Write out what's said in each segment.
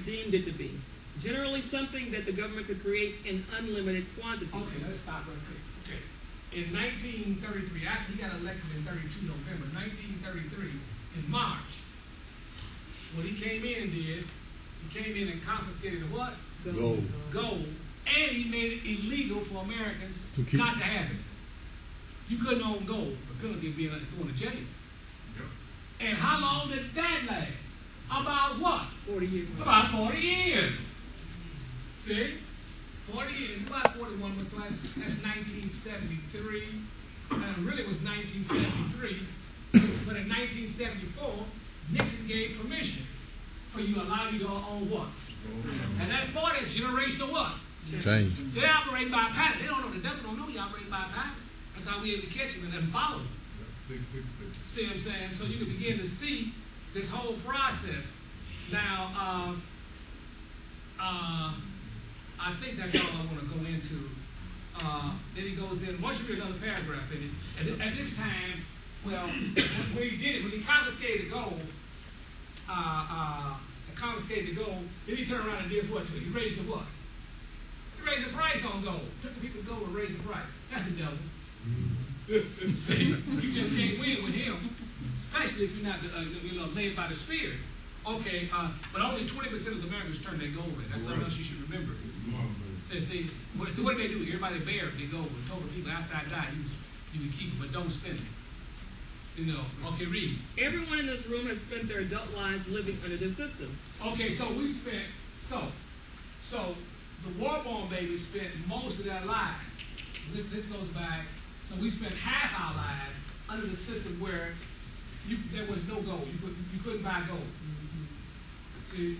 deemed it to be. Generally something that the government could create in unlimited quantities. Okay, let's stop real quick. Okay. In 1933, after he got elected in 32 November, 1933, in March, what he came in and did, he came in and confiscated what? Gold. Gold. And he made it illegal for Americans not to have it. You couldn't own gold. The penalty of being going to jail. Yep. And how long did that last? About what? 40 years. About 40 years. See? 40 years. About 41. What's like? That's 1973. And really it was 1973. But in 1974, Nixon gave permission for you to allow you to own what? And that 40 is generational what? Change. So they operate by pattern. They don't know, the devil don't know you operate by pattern. That's how we able to catch him and then follow him. See what I'm saying? So you can begin to see this whole process. Now, I think that's all I want to go into. Then he goes in, once you read another paragraph in it, and at this time, well, when he did it, when he confiscated gold, then he turned around and did what to it? He raised the what? He raised the price on gold. Took the people's gold and raised the price. That's the devil. See, you just can't win with him, especially if you're not led by the Spirit. Okay, but only 20% of the Americans turn their gold in. That's something else you should remember. See, what did they do? Everybody buried their gold and told the people after I die, you can keep it, but don't spend it. You know, okay, read. Everyone in this room has spent their adult lives living under this system. Okay, so we spent, so the war-born babies spent most of their lives. This goes back, so we spent half our lives under the system where there was no gold. You couldn't buy gold. See,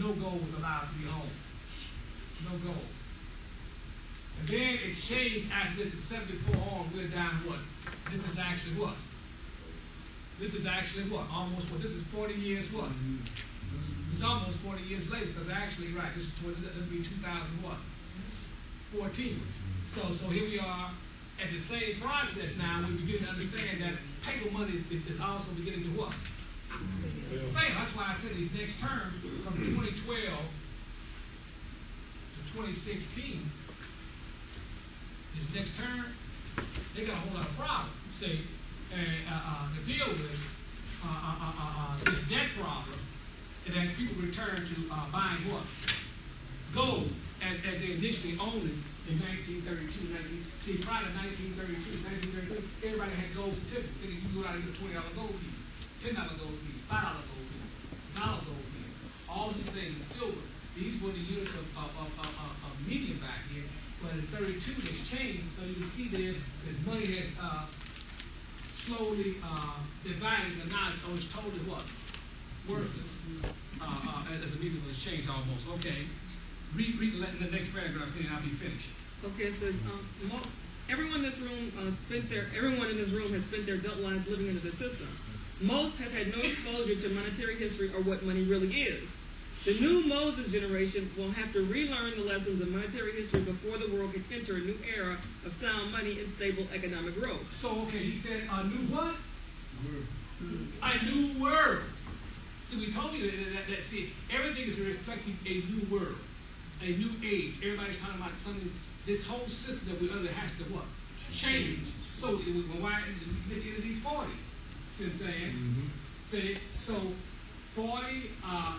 no gold was allowed to be owned. No gold. And then it changed after this is 74 on, we're down what? This is actually what? This is actually what? Almost what? This is 40 years what? It's almost 40 years later, because actually, right, this is 20, that'll be 2000 what? 14. So here we are at the same process now. We begin to understand that paper money is also beginning to what? Fail. That's why I said these next terms from 2012 to 2016. This next term, they got a whole lot of problems. See, to deal with this debt problem, it has people return to buying what? Gold, as they initially owned it in 1932. See, prior to 1932, everybody had gold certificates. Thinking you go out and get a $20 gold piece, $10 gold piece, $5 gold piece, $1 gold piece. All these things, silver. These were the units of medium back here. But in 32, it's changed. So you can see there, as money has slowly, their values are now it's totally what? Worthless. As the medium has changed almost. Okay. Read the next paragraph, and I'll be finished. Okay, it says, everyone in this room has spent their adult lives living under the system. Most have had no exposure to monetary history or what money really is. The new Moses generation will have to relearn the lessons of monetary history before the world can enter a new era of sound money and stable economic growth. So, okay, he said a new what? A new world. See, we told you that see, everything is reflecting a new world, a new age. Everybody's talking about something. This whole system that we're under has to what? Change. So, why in these 40s? See what I'm saying? Mm-hmm. See, so 40,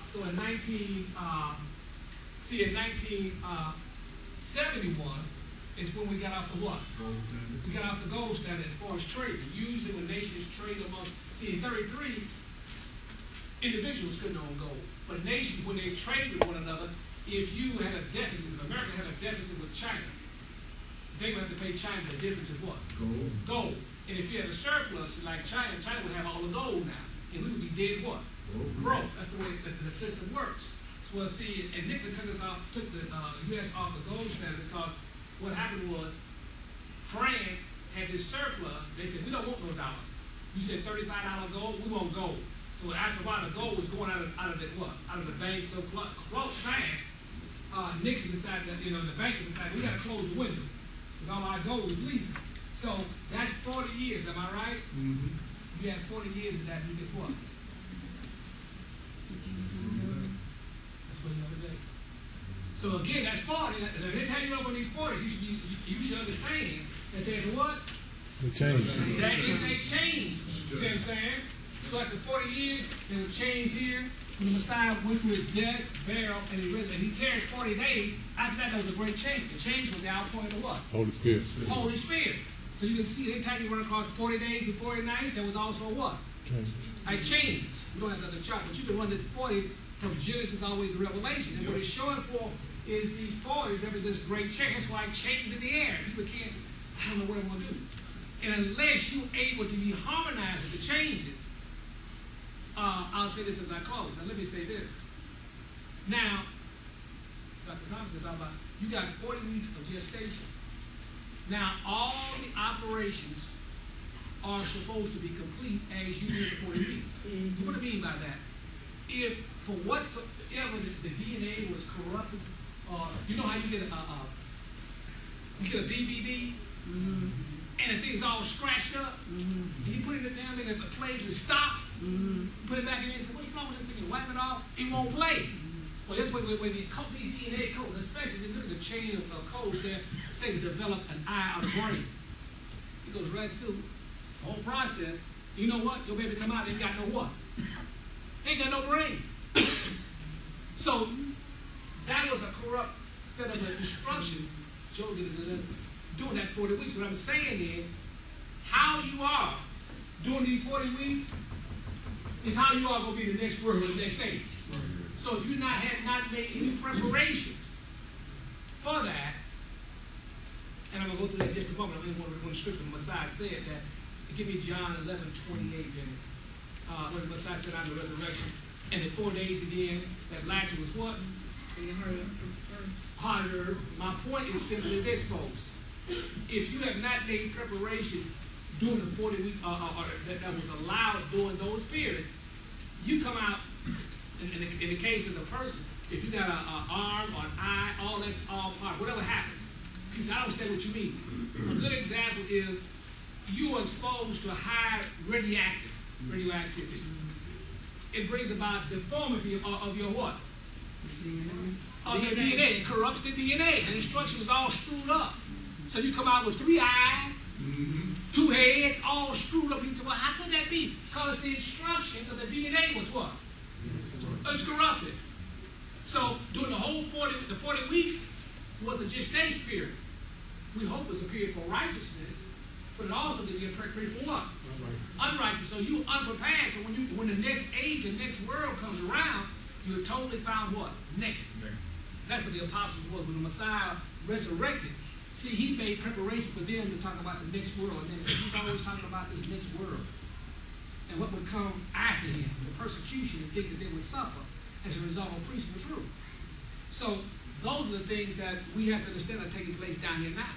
so in 1971 is when we got off the what? Gold standard. We got off the gold standard as far as trading. Usually when nations trade amongst, see in 33, individuals couldn't own gold. But nations, when they traded with one another, if you had a deficit, if America had a deficit with China, they would have to pay China the difference of what? Gold. Gold. And if you had a surplus like China, China would have all the gold now. And we would be dead what? Broke. That's the way the system works. So we'll see, and Nixon took the U.S. off the gold standard because what happened was France had this surplus. They said, we don't want no dollars. You said $35 gold, we want gold. So after a while, the gold was going out of the what? Out of the bank so fast. Nixon decided that, the bankers decided we got to close the window because all our gold is leaving. So that's 40 years, am I right? Mm-hmm. You had 40 years of that, you get what? So again, that's 40. And anytime you're up on these 40s, you should understand that there's a what? The change. That is a change. See what I'm saying? So after 40 years, there was a change here. When the Messiah went through his death, burial, and he tarried 40 days, after that, there was a great change. The change was the outpouring of what? Holy Spirit. Holy Spirit. So you can see anytime you run across 40 days and 40 nights, there was also a what? Change. A change. We don't have another chart, but you can run this 40 from Genesis always to Revelation. And what it's showing for is the 40s represents great change. That's why it changes in the air. People can't, I don't know what I'm going to do. And unless you're able to be harmonized with the changes, I'll say this as I close. Now let me say this. Now, Dr. Thompson talking about, you got 40 weeks of gestation. Now, all the operations are supposed to be complete as you do the 40 weeks. Mm-hmm. So what do I mean by that? If for whatsoever the DNA was corrupted, you know how you get a DVD, Mm-hmm. and the thing's all scratched up, Mm-hmm. and you put it in the damn thing and it plays and stops, Mm-hmm. put it back in there and say, what's wrong with this thing? You wipe it off, it won't play. Well, that's when these DNA codes, especially if you look at the chain of codes there, say to develop an eye or the brain. It goes right through the whole process. You know what? Your baby come out, ain't got no what? Ain't got no brain. So that was a corrupt set of instructions Joe did doing that 40 weeks. What I'm saying is, how you are doing these 40 weeks is how you are going to be the next world, the next age. So if you had not made any preparations for that, and I'm going to go through that in just a moment. I'm going to go to scripture. The Messiah said that. Give me John 11:28 then. When the Messiah said, I'm the resurrection. And in 4 days again, that Lazarus was what? Harder. My point is simply this, folks. If you have not made preparation during the 40 weeks that was allowed during those periods, you come out, in the case of the person, if you got an arm or an eye, all that's all part, whatever happens. Because I understand what you mean. A good example is you are exposed to high radioactivity. It brings about deformity of your what? Of your DNA. It corrupts the DNA. And the instruction is all screwed up. So you come out with 3 eyes, 2 heads, all screwed up. And you say, well, how could that be? Because the instruction of the DNA was what? It's corrupted. So during the whole 40 weeks was a gestation period. We hope it's a period for righteousness, but it also can be a period for what? Unrighteous. So you unprepared. So when the next age and next world comes around, you're totally found what? Naked. That's what the apostles was. When the Messiah resurrected, see, he made preparation for them to talk about the next world. And he's always talking about this next world and what would come after him, the persecution and things that they would suffer as a result of preaching the truth. So those are the things that we have to understand are taking place down here now.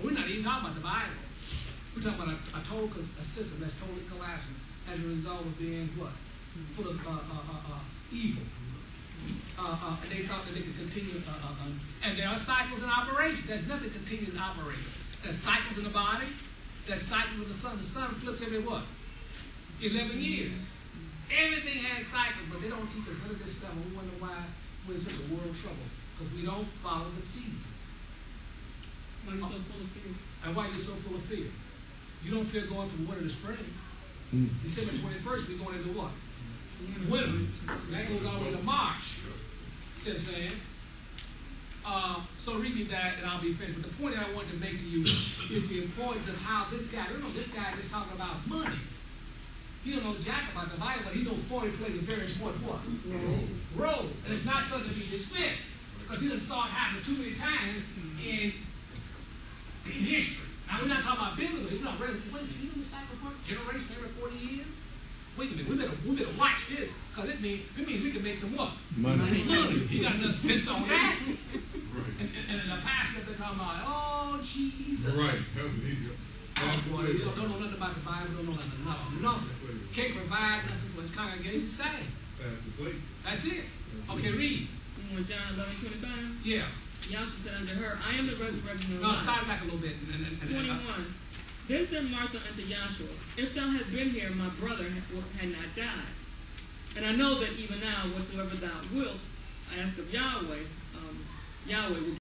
We're not even talking about the Bible. We're talking about a system that's totally collapsing as a result of being what? Full of evil. And they thought that they could continue. And there are cycles in operation. There's nothing continuous operates. There's cycles in the body. There's cycles in the sun. The sun flips every what? 11 years. Everything has cycles, but they don't teach us none of this stuff. And we wonder why we're in such a world of trouble. Because we don't follow the seasons. Why are you so full of fear? And why you're so full of fear. You don't fear going from winter to spring. December 21st, we're going into what? Winter. That goes all the way to March. See what I'm saying? So read me that and I'll be finished. But the point that I wanted to make to you is the importance of how this guy, this guy is just talking about money. He don't know jack about the Bible, but he knows 40 plays a very important what? Role. And it's not something to be dismissed. Because he done saw it happen too many times in history. Now we're not talking about biblical. We're not ready to say, wait a minute, you know disciples work generation every 40 years? Wait a minute, we better watch this. Because it means we can make some what? Money. He got enough sense on that. And the pastor they're talking about, oh Jesus. Right. Oh boy, you don't know nothing about the Bible, don't know nothing. Can't provide nothing for his congregation. Say. That's the plate. That's it. Okay, read. John 11:25? Yeah. Yahshua said unto her, I am the resurrection and the No, life. start back a little bit. 21. Then said Martha unto Yahshua, if thou had been here, my brother had not died. And I know that even now, whatsoever thou wilt, I ask of Yahweh, Yahweh.